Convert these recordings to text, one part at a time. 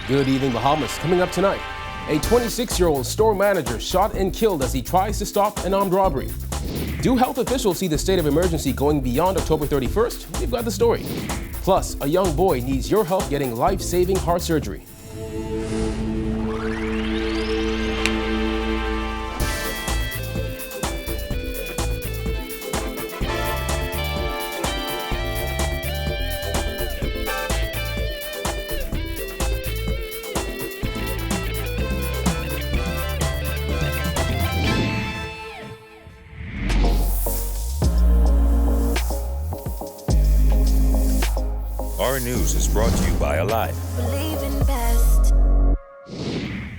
Good evening, Bahamas. Coming up tonight, a 26-year-old store manager shot and killed as he tries to stop an armed robbery. Do health officials see the state of emergency going beyond October 31st? We've got the story. Plus, a young boy needs your help getting life-saving heart surgery. Our News is brought to you by Alive.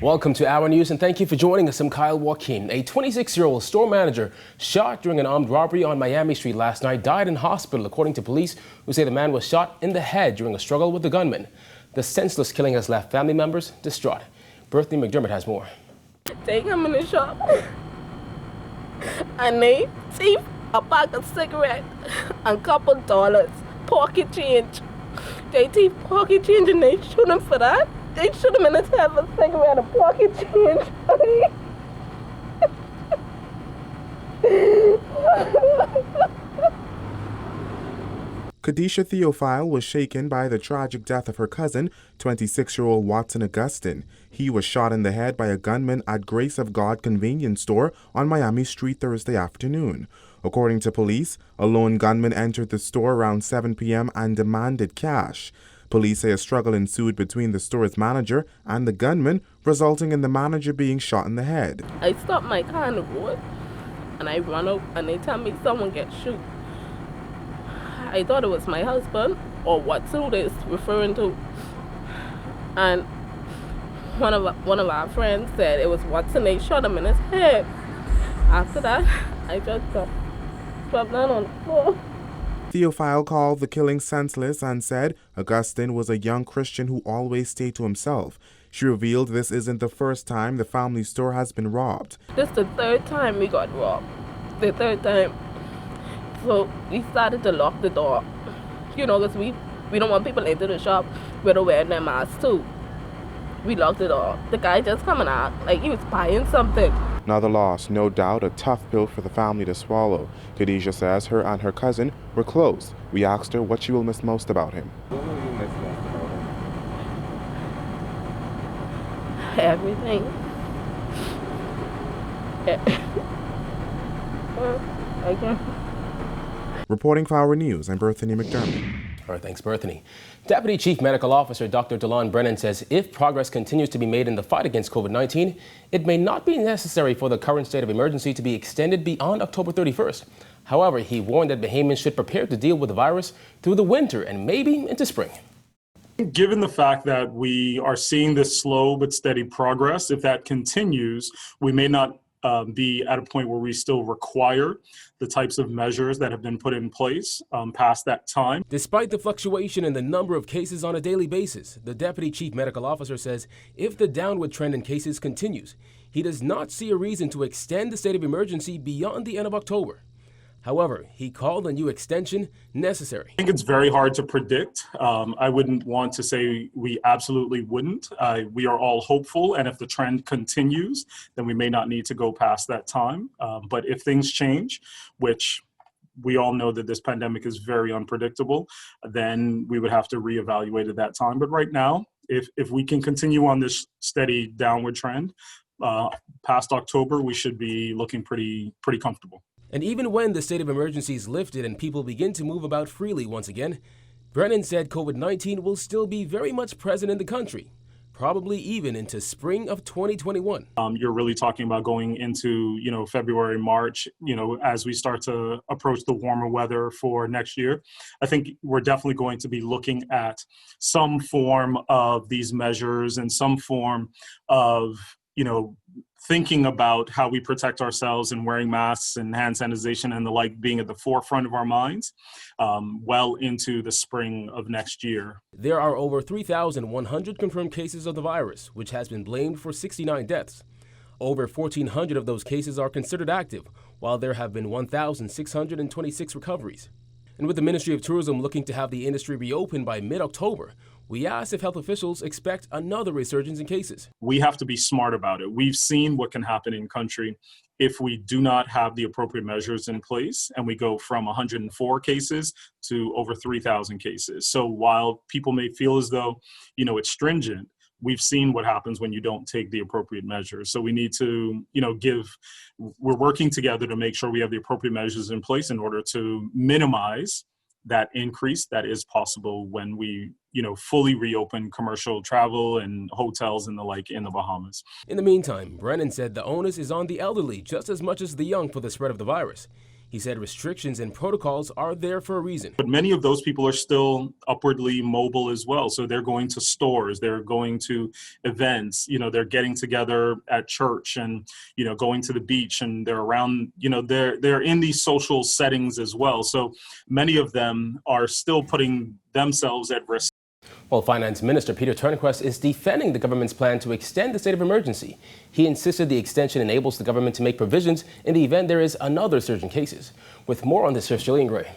Welcome to Our News and thank you for joining us. I'm Kyle Joaquin. A 26-year-old store manager shot during an armed robbery on Miami Street last night died in hospital, according to police, who say the man was shot in the head during a struggle with the gunman. The senseless killing has left family members distraught. Bethany McDermott has more. They come in the shop and they thief a pack of cigarettes and couple dollars, pocket change. They thief pocket change and they shoot him for that. They shoot him in his head for cigarette and pocket change. Kadisha Theophile was shaken by the tragic death of her cousin, 26-year-old Watson Augustine. He was shot in the head by a gunman at Grace of God convenience store on Miami Street Thursday afternoon. According to police, a lone gunman entered the store around 7 p.m. and demanded cash. Police say a struggle ensued between the store's manager and the gunman, resulting in the manager being shot in the head. I stopped my car on the road and I run up and they tell me someone get shot. I thought it was my husband or what Sue is referring to. And one of our friends said it was Watson. They shot him in his head. After that, I just dropped down on the floor. Theophile called the killing senseless and said Augustine was a young Christian who always stayed to himself. She revealed this isn't the first time the family store has been robbed. This is the third time we got robbed. The third time. So we started to lock the door. You know, because we don't want people into the shop without wearing their masks too. We locked the door. The guy just coming out like he was buying something. Another loss, no doubt a tough pill for the family to swallow. Khadijah says her and her cousin were close. We asked her what she will miss most about him. What will you miss most about him? Everything. Okay. Reporting for Our News, I'm Bethany McDermott. All right, thanks, Bethany. Deputy Chief Medical Officer Dr. Delon Brennan says if progress continues to be made in the fight against COVID-19, it may not be necessary for the current state of emergency to be extended beyond October 31st. However, he warned that Bahamians should prepare to deal with the virus through the winter and maybe into spring. Given the fact that we are seeing this slow but steady progress, if that continues, we may not be at a point where we still require the types of measures that have been put in place past that time. Despite the fluctuation in the number of cases on a daily basis, the Deputy Chief Medical Officer says if the downward trend in cases continues, he does not see a reason to extend the state of emergency beyond the end of October. However, he called a new extension necessary. I think it's very hard to predict. I wouldn't want to say we absolutely wouldn't. We are all hopeful, and if the trend continues, then we may not need to go past that time. But if things change, which we all know that this pandemic is very unpredictable, then we would have to reevaluate at that time. But right now, if we can continue on this steady downward trend, past October, we should be looking pretty comfortable. And even when the state of emergency is lifted and people begin to move about freely once again, Brennan said COVID-19 will still be very much present in the country, probably even into spring of 2021. You're really talking about going into, February, March, as we start to approach the warmer weather for next year. I think we're definitely going to be looking at some form of these measures and some form of, thinking about how we protect ourselves and wearing masks and hand sanitization and the like being at the forefront of our minds well into the spring of next year. There are over 3,100 confirmed cases of the virus, which has been blamed for 69 deaths. Over 1,400 of those cases are considered active, while there have been 1,626 recoveries. And with the Ministry of Tourism looking to have the industry reopen by mid-October, We asked if health officials expect another resurgence in cases. We have to be smart about it. We've seen what can happen in country if we do not have the appropriate measures in place and we go from 104 cases to over 3,000 cases. So while people may feel as though, it's stringent, we've seen what happens when you don't take the appropriate measures. So we need to, we're working together to make sure we have the appropriate measures in place in order to minimize that increase that is possible when we, fully reopen commercial travel and hotels and the like in the Bahamas. In the meantime, Brennan said the onus is on the elderly just as much as the young for the spread of the virus. He said restrictions and protocols are there for a reason. But many of those people are still upwardly mobile as well. So they're going to stores, they're going to events, they're getting together at church and, going to the beach, and they're around, they're in these social settings as well. So many of them are still putting themselves at risk. Well, Finance Minister Peter Turnquest is defending the government's plan to extend the state of emergency. He insisted the extension enables the government to make provisions in the event there is another surge in cases. With more on this, here's Jillian Gray.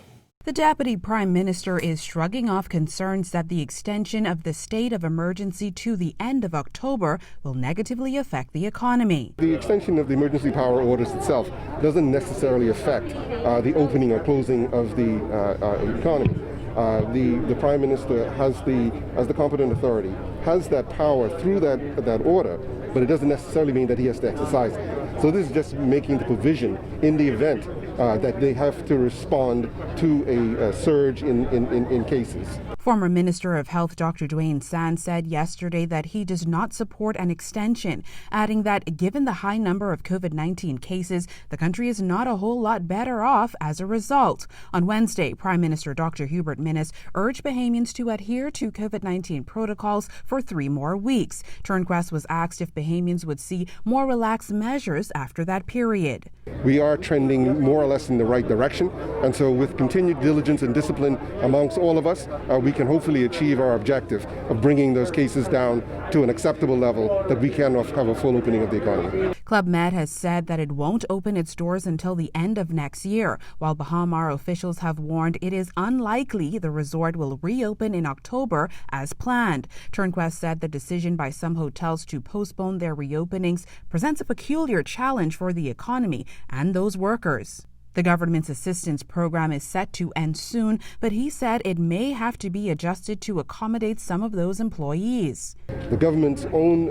The Deputy Prime Minister is shrugging off concerns that the extension of the state of emergency to the end of October will negatively affect the economy. The extension of the emergency power orders itself doesn't necessarily affect the opening or closing of the economy. The Prime Minister as the competent authority has that power through that order, but it doesn't necessarily mean that he has to exercise it. So this is just making the provision in the event that they have to respond to a surge in cases. Former Minister of Health Dr. Dwayne Sands said yesterday that he does not support an extension, adding that given the high number of COVID-19 cases, the country is not a whole lot better off as a result. On Wednesday, Prime Minister Dr. Hubert Minnis urged Bahamians to adhere to COVID-19 protocols for 3 more weeks. Turnquest was asked if Bahamians would see more relaxed measures after that period. We are trending more or less in the right direction, and so with continued diligence and discipline amongst all of us, we can hopefully achieve our objective of bringing those cases down to an acceptable level that we can have a full opening of the economy. Club Med has said that it won't open its doors until the end of next year, while Bahamar officials have warned it is unlikely the resort will reopen in October as planned. Turnquest said the decision by some hotels to postpone their reopenings presents a peculiar challenge for the economy and those workers. The government's assistance program is set to end soon, but he said it may have to be adjusted to accommodate some of those employees. The government's own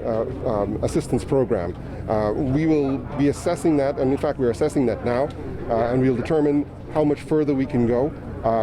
assistance program, we will be assessing that, and in fact we're assessing that now, and we'll determine how much further we can go,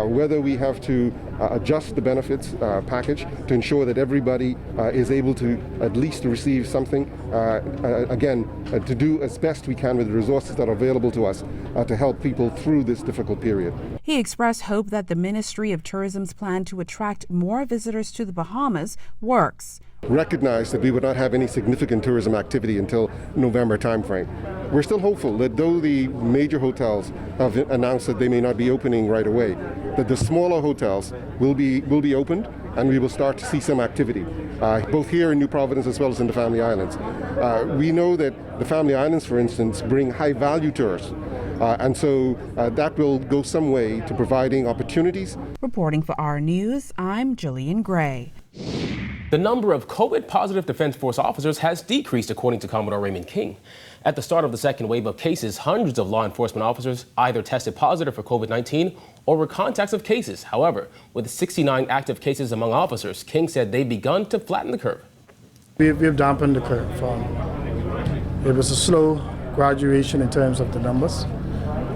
whether we have to adjust the benefits package to ensure that everybody is able to at least receive something, to do as best we can with the resources that are available to us to help people through this difficult period. He expressed hope that the Ministry of Tourism's plan to attract more visitors to the Bahamas works. Recognize that we would not have any significant tourism activity until November timeframe. We're still hopeful that though the major hotels have announced that they may not be opening right away, that the smaller hotels will be opened and we will start to see some activity, both here in New Providence as well as in the Family Islands. We know that the Family Islands, for instance, bring high-value tourists, and so that will go some way to providing opportunities. Reporting for Our News, I'm Jillian Gray. The number of COVID-positive Defense Force officers has decreased, according to Commodore Raymond King. At the start of the second wave of cases, hundreds of law enforcement officers either tested positive for COVID-19 or were contacts of cases. However, with 69 active cases among officers, King said they've begun to flatten the curve. We've dampened the curve. It was a slow graduation in terms of the numbers.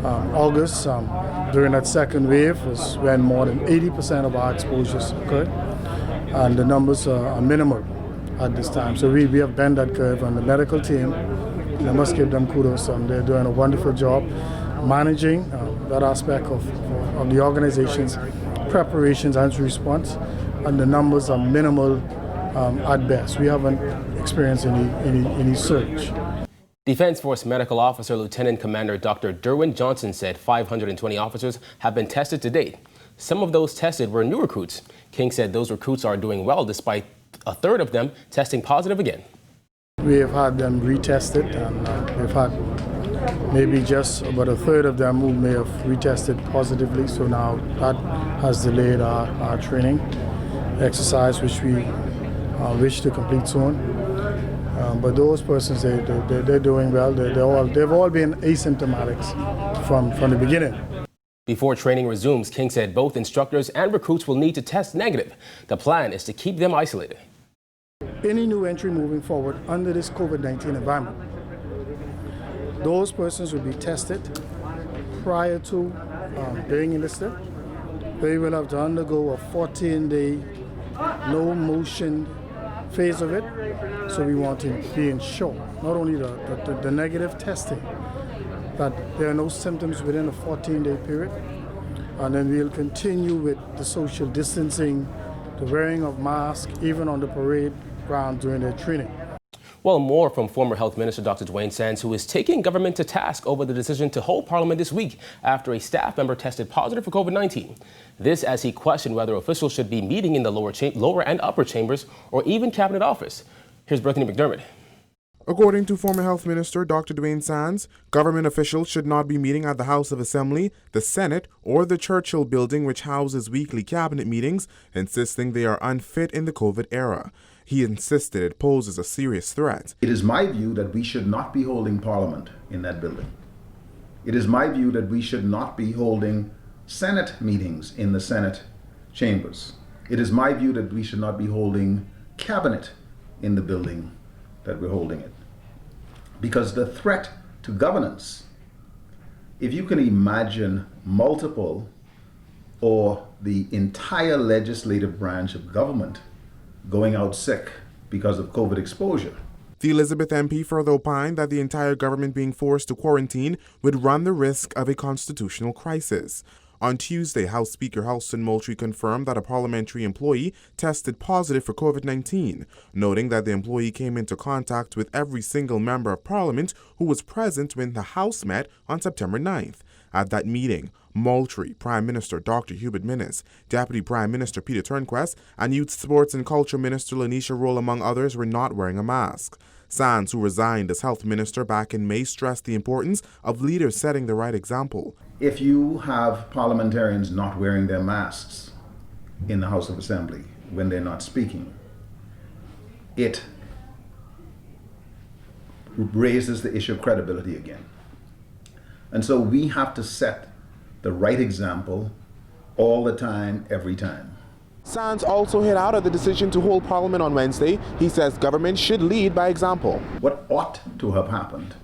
August, during that second wave, was when more than 80% of our exposures occurred. And the numbers are minimal at this time. So we have bent that curve, and the medical team, I must give them kudos. They're doing a wonderful job managing that aspect of the organization's preparations and response, and the numbers are minimal at best. We haven't experienced any surge. Defense Force Medical Officer Lieutenant Commander Dr. Derwin Johnson said 520 officers have been tested to date. Some of those tested were new recruits. King said those recruits are doing well despite a third of them testing positive again. We have had them retested, and we've had maybe just about a third of them who may have retested positively, so now that has delayed our training. exercise, which we wish to complete soon. But those persons, they're doing well. They've all been asymptomatics from the beginning. Before training resumes, King said both instructors and recruits will need to test negative. The plan is to keep them isolated. Any new entry moving forward under this COVID-19 environment, those persons will be tested prior to being enlisted. They will have to undergo a 14-day no motion phase of it. So we want to be ensured, not only the negative testing, that there are no symptoms within a 14-day period. And then we'll continue with the social distancing, the wearing of masks, even on the parade ground during their training. Well, more from former Health Minister Dr. Dwayne Sands, who is taking government to task over the decision to hold Parliament this week after a staff member tested positive for COVID-19. This as he questioned whether officials should be meeting in the lower and upper chambers or even Cabinet Office. Here's Bethany McDermott. According to former Health Minister Dr. Dwayne Sands, government officials should not be meeting at the House of Assembly, the Senate, or the Churchill building, which houses weekly cabinet meetings, insisting they are unfit in the COVID era. He insisted it poses a serious threat. It is my view that we should not be holding Parliament in that building. It is my view that we should not be holding Senate meetings in the Senate chambers. It is my view that we should not be holding Cabinet in the building that we're holding it. Because the threat to governance, if you can imagine multiple or the entire legislative branch of government going out sick because of COVID exposure. The Elizabeth MP further opined that the entire government being forced to quarantine would run the risk of a constitutional crisis. On Tuesday, House Speaker Halston Moultrie confirmed that a parliamentary employee tested positive for COVID-19, noting that the employee came into contact with every single member of Parliament who was present when the House met on September 9th. At that meeting, Moultrie, Prime Minister Dr. Hubert Minnis, Deputy Prime Minister Peter Turnquest, and Youth, Sports and Culture Minister Lanisha Roll, among others, were not wearing a mask. Sands, who resigned as Health Minister back in May, stressed the importance of leaders setting the right example. If you have parliamentarians not wearing their masks in the House of Assembly when they're not speaking, it raises the issue of credibility again. And so we have to set the right example all the time, every time. Sands also hit out at the decision to hold Parliament on Wednesday. He says government should lead by example. What ought to have happened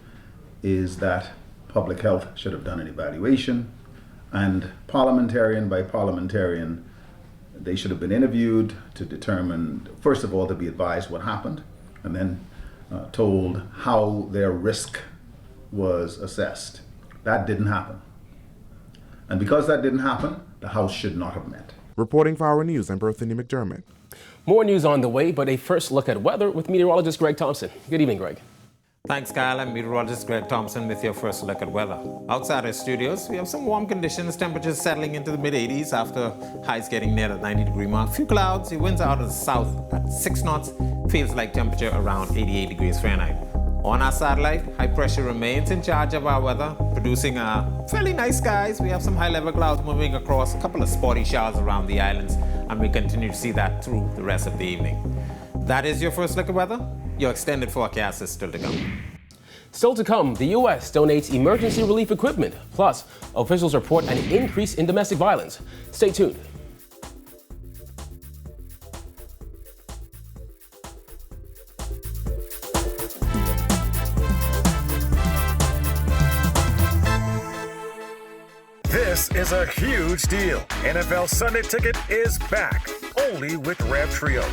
is that public health should have done an evaluation, and parliamentarian by parliamentarian, they should have been interviewed to determine, first of all, to be advised what happened, and then told how their risk was assessed. That didn't happen. And because that didn't happen, the House should not have met. Reporting for Our News, I'm Bethany McDermott. More news on the way, but a first look at weather with meteorologist Greg Thompson. Good evening, Greg. Thanks, Kyle. I'm meteorologist Greg Thompson with your first look at weather. Outside our studios, we have some warm conditions, temperatures settling into the mid-80s after highs getting near the 90-degree mark. Few clouds, the winds are out of the south at 6 knots, feels like temperature around 88 degrees Fahrenheit. On our satellite, high pressure remains in charge of our weather, producing fairly nice skies. We have some high-level clouds moving across, a couple of spotty showers around the islands, and we continue to see that through the rest of the evening. That is your first look at weather. Your extended forecast is still to come. Still to come, the U.S. donates emergency relief equipment. Plus, officials report an increase in domestic violence. Stay tuned. This is a huge deal. NFL Sunday Ticket is back, only with Rev Trio.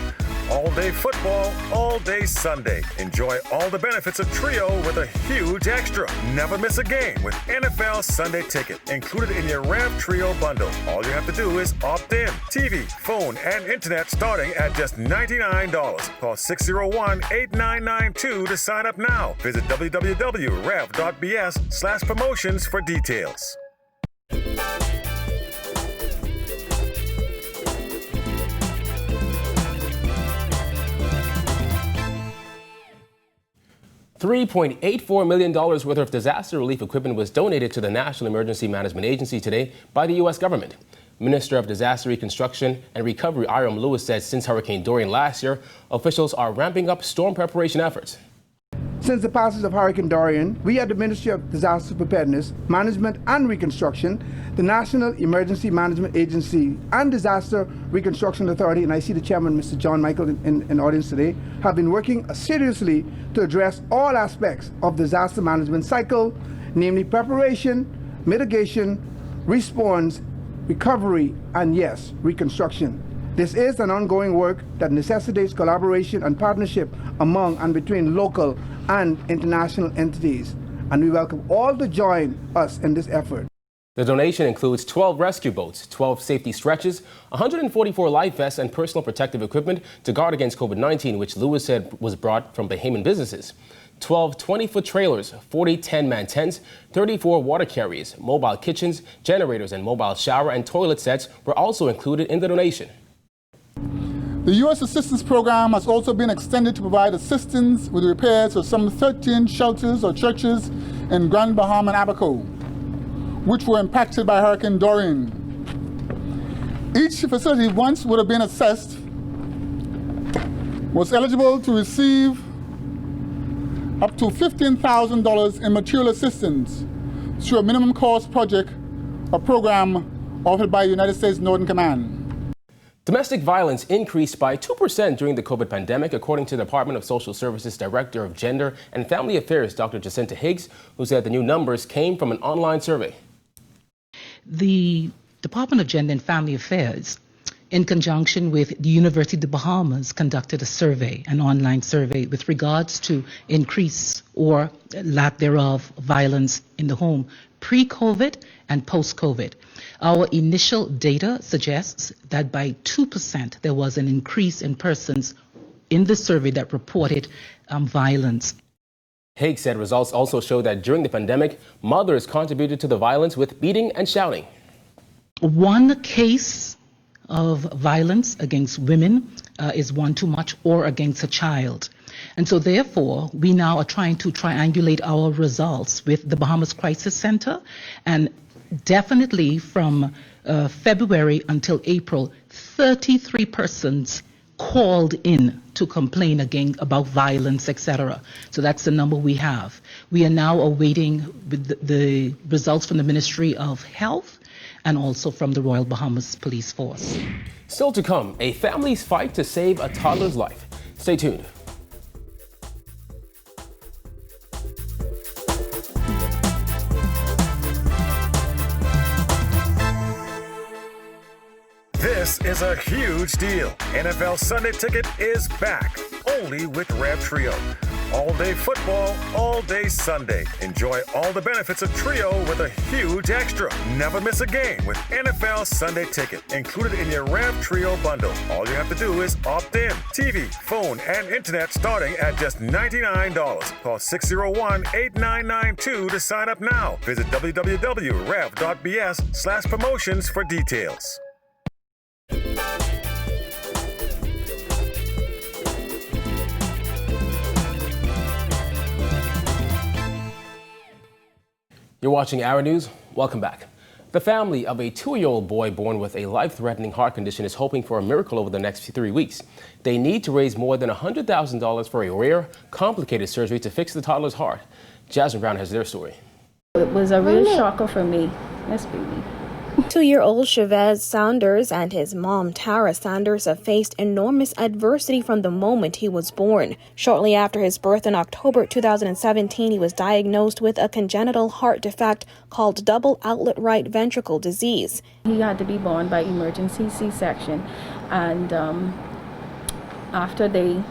All day football, all day Sunday. Enjoy all the benefits of Trio with a huge extra. Never miss a game with NFL Sunday Ticket, included in your Rev Trio bundle. All you have to do is opt in. TV, phone, and internet starting at just $99. Call 601-8992 to sign up now. Visit www.rev.bs/promotions for details. $3.84 million worth of disaster relief equipment was donated to the National Emergency Management Agency today by the U.S. government. Minister of Disaster Reconstruction and Recovery Iram Lewis said since Hurricane Dorian last year, officials are ramping up storm preparation efforts. Since the passage of Hurricane Dorian, we at the Ministry of Disaster Preparedness, Management and Reconstruction, the National Emergency Management Agency and Disaster Reconstruction Authority, and I see the chairman, Mr. John Michael, in audience today, have been working seriously to address all aspects of disaster management cycle, namely preparation, mitigation, response, recovery, and yes, reconstruction. This is an ongoing work that necessitates collaboration and partnership among and between local and international entities, and we welcome all to join us in this effort. The donation includes 12 rescue boats, 12 safety stretches, 144 life vests, and personal protective equipment to guard against COVID-19, which Lewis said was brought from Bahamian businesses. 12 20-foot trailers, 40 10-man tents, 34 water carriers, mobile kitchens, generators, and mobile shower and toilet sets were also included in the donation. The U.S. assistance program has also been extended to provide assistance with repairs of some 13 shelters or churches in Grand Bahama and Abaco, which were impacted by Hurricane Dorian. Each facility once would have been assessed was eligible to receive up to $15,000 in material assistance through a minimum cost project or program offered by United States Northern Command. Domestic violence increased by 2% during the COVID pandemic, according to the Department of Social Services Director of Gender and Family Affairs, Dr. Jacinta Higgs, who said the new numbers came from an online survey. The Department of Gender and Family Affairs, in conjunction with the University of the Bahamas, conducted a survey, an online survey, with regards to increase or lack thereof violence in the home pre-COVID and post-COVID. Our initial data suggests that by 2% there was an increase in persons in the survey that reported violence. Higgs said results also show that during the pandemic, mothers contributed to the violence with beating and shouting. One case of violence against women is one too much, or against a child. And so therefore, we now are trying to triangulate our results with the Bahamas Crisis Center, and definitely from February until April, 33 persons called in to complain again about violence, etc. So that's the number we have. We are now awaiting the results from the Ministry of Health and also from the Royal Bahamas Police Force. Still to come, a family's fight to save a toddler's life. Stay tuned. This is a huge deal. NFL Sunday Ticket is back, only with Rev Trio. All day football, all day Sunday. Enjoy all the benefits of Trio with a huge extra. Never miss a game with NFL Sunday Ticket, included in your Rev Trio bundle. All you have to do is opt in. TV, phone, and internet starting at just $99. Call 601-8992 to sign up now. Visit www.rev.bs/promotions for details. You're watching Our News. Welcome back. The family of a 2-year-old boy born with a life-threatening heart condition is hoping for a miracle over the next 3 weeks. They need to raise more than $100,000 for a rare, complicated surgery to fix the toddler's heart. Jasmine Brown has their story. It was a real shocker for me. Yes, baby. 2-year-old Chavez Saunders and his mom, Tara Saunders, have faced enormous adversity from the moment he was born. Shortly after his birth in October 2017, he was diagnosed with a congenital heart defect called double outlet right ventricle disease. He had to be born by emergency C-section, and after they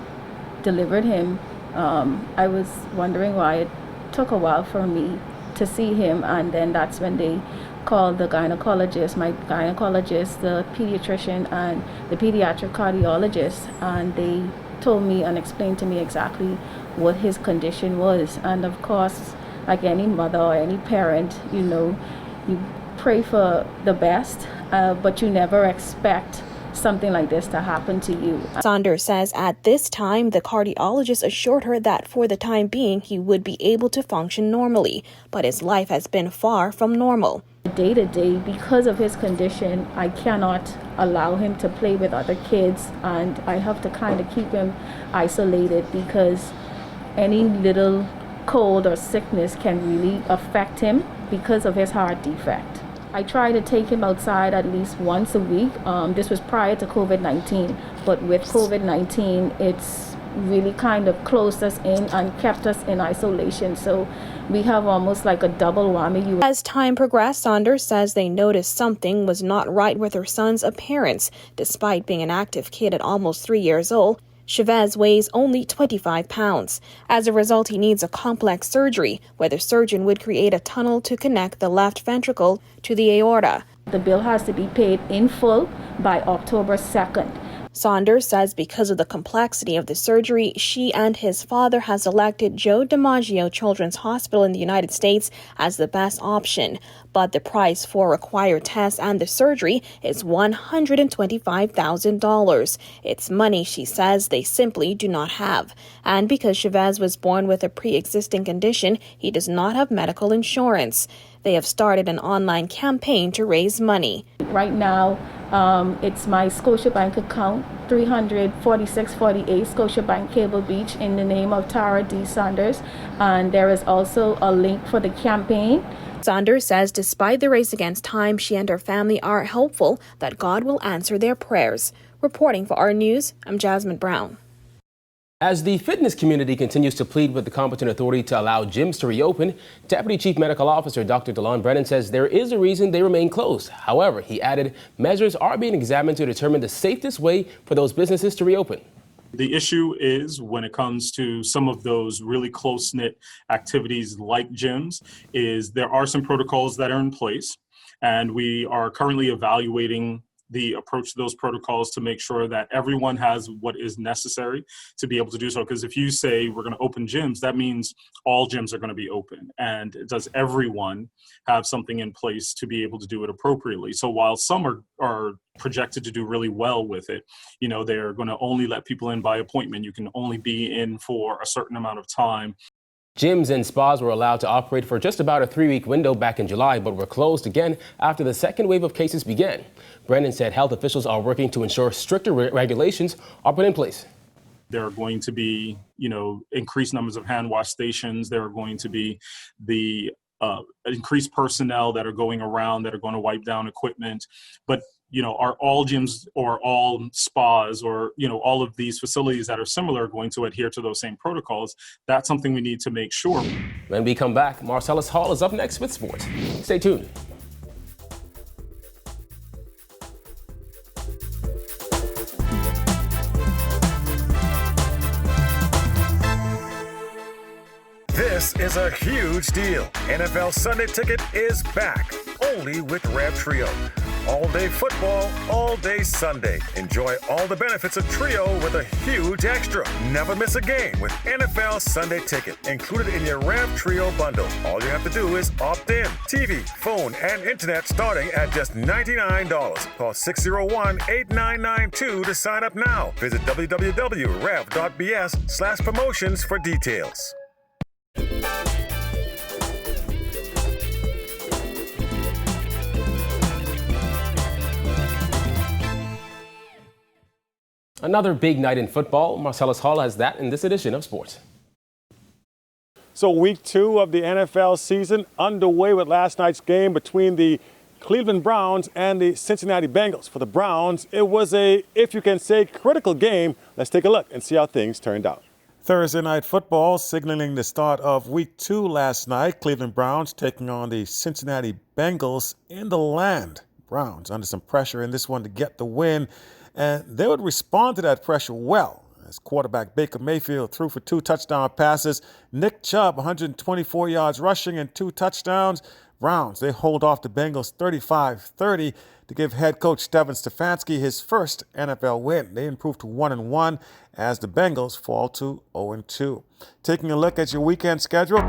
delivered him, I was wondering why it took a while for me to see him, and then that's when they called the gynecologist, my gynecologist, the pediatrician, and the pediatric cardiologist, and they told me and explained to me exactly what his condition was. And of course, like any mother or any parent, you pray for the best, but you never expect something like this to happen to you. Saunders says at this time, the cardiologist assured her that for the time being, he would be able to function normally, but his life has been far from normal. day to day, because of his condition, I cannot allow him to play with other kids, and I have to kind of keep him isolated because any little cold or sickness can really affect him because of his heart defect. I try to take him outside at least once a week. This was prior to COVID-19, but with COVID-19, it's really kind of closed us in and kept us in isolation. So we have almost like a double whammy. As time progressed, Saunders says they noticed something was not right with her son's appearance. Despite being an active kid at almost 3 years old, Chavez weighs only 25 pounds. As a result, he needs a complex surgery, where the surgeon would create a tunnel to connect the left ventricle to the aorta. The bill has to be paid in full by October 2nd. Saunders says because of the complexity of the surgery, she and his father has elected Joe DiMaggio Children's Hospital in the United States as the best option. But the price for required tests and the surgery is $125,000. It's money, she says, they simply do not have. And because Chavez was born with a pre-existing condition, he does not have medical insurance. They have started an online campaign to raise money. Right now, it's my Scotiabank account, 34648 Scotiabank Cable Beach, in the name of Tara D. Saunders. And there is also a link for the campaign. Saunders says despite the race against time, she and her family are hopeful that God will answer their prayers. Reporting for Our News, I'm Jasmine Brown. As the fitness community continues to plead with the competent authority to allow gyms to reopen, Deputy Chief Medical Officer Dr. DeLon Brennan says there is a reason they remain closed. However, he added measures are being examined to determine the safest way for those businesses to reopen. The issue is when it comes to some of those really close-knit activities like gyms, is there are some protocols that are in place, and we are currently evaluating the approach to those protocols to make sure that everyone has what is necessary to be able to do so. Because if you say we're going to open gyms, that means all gyms are going to be open. And does everyone have something in place to be able to do it appropriately? So while some are projected to do really well with it, you know, they're going to only let people in by appointment. You can only be in for a certain amount of time. Gyms and spas were allowed to operate for just about a 3-week window back in July, but were closed again after the second wave of cases began. Brennan said health officials are working to ensure stricter regulations are put in place. There are going to be, you know, increased numbers of hand wash stations. There are going to be the increased personnel that are going around that are going to wipe down equipment. But, you know, are all gyms or all spas or, you know, all of these facilities that are similar going to adhere to those same protocols? That's something we need to make sure. When we come back, Marcellus Hall is up next with sports. Stay tuned. This is a huge deal. NFL Sunday Ticket is back, only with Rev Trio. All day football, all day Sunday. Enjoy all the benefits of Trio with a huge extra. Never miss a game with NFL Sunday Ticket, included in your Rev Trio bundle. All you have to do is opt in. TV, phone, and internet starting at just $99. Call 601-8992 to sign up now. Visit www.rev.bs/promotions for details. Another big night in football. Marcellus Hall has that in this edition of sports. So week 2 of the NFL season underway with last night's game between the Cleveland Browns and the Cincinnati Bengals. For the Browns, it was a, if you can say, critical game. Let's take a look and see how things turned out. Thursday night football signaling the start of week 2 last night. Cleveland Browns taking on the Cincinnati Bengals in the land. Browns under some pressure in this one to get the win, and they would respond to that pressure well. As quarterback Baker Mayfield threw for 2 touchdown passes. Nick Chubb, 124 yards rushing and 2 touchdowns. Browns, they hold off the Bengals 35-30 to give head coach Devin Stefanski his first NFL win. They improved to 1-1 as the Bengals fall to 0-2. Taking a look at your weekend schedule.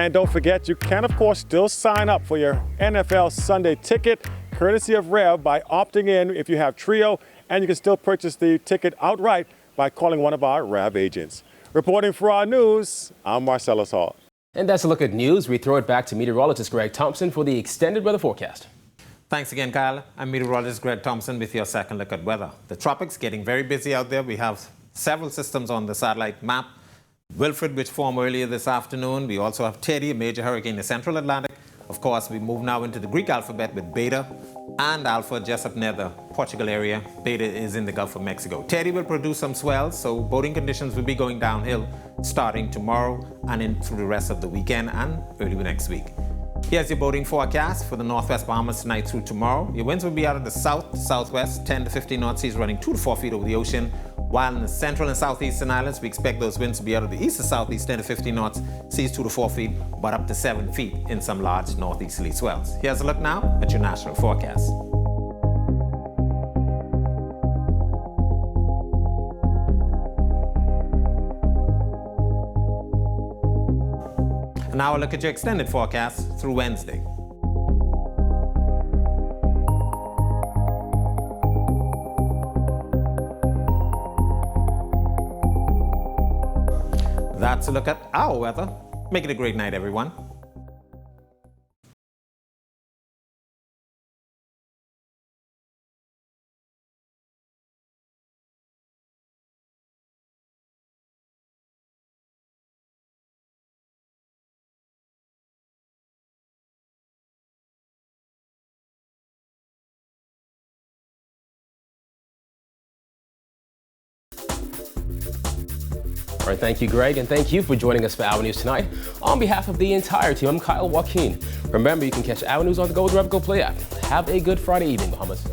And don't forget, you can, of course, still sign up for your NFL Sunday ticket, courtesy of Rev, by opting in if you have Trio, and you can still purchase the ticket outright by calling one of our Rev agents. Reporting for Our News, I'm Marcellus Hall. And that's a look at news. We throw it back to meteorologist Greg Thompson for the extended weather forecast. Thanks again, Kyle. I'm meteorologist Greg Thompson with your second look at weather. The tropics getting very busy out there. We have several systems on the satellite map. Wilfred, which formed earlier this afternoon. We also have Teddy, a major hurricane in the central Atlantic. Of course, we move now into the Greek alphabet with Beta and Alpha just up near the Portugal area. Beta is in the Gulf of Mexico. Teddy will produce some swells, so boating conditions will be going downhill starting tomorrow and in through the rest of the weekend and early next week. Here's your boating forecast for the northwest Bahamas tonight through tomorrow. Your winds will be out of the south-southwest, 10 to 15 knot seas running 2 to 4 feet over the ocean. While in the central and southeastern islands, we expect those winds to be out of the east to southeast, 10 to 15 knots, seas 2 to 4 feet, but up to 7 feet in some large northeasterly swells. Here's a look now at your national forecast. And now a look at your extended forecast through Wednesday. That's a look at our weather. Make it a great night, everyone. All right, thank you, Greg, and thank you for joining us for Our News tonight. On behalf of the entire team, I'm Kyle Joaquin. Remember, you can catch Our News on the Go with the Rev Go Play app. Have a good Friday evening, Bahamas.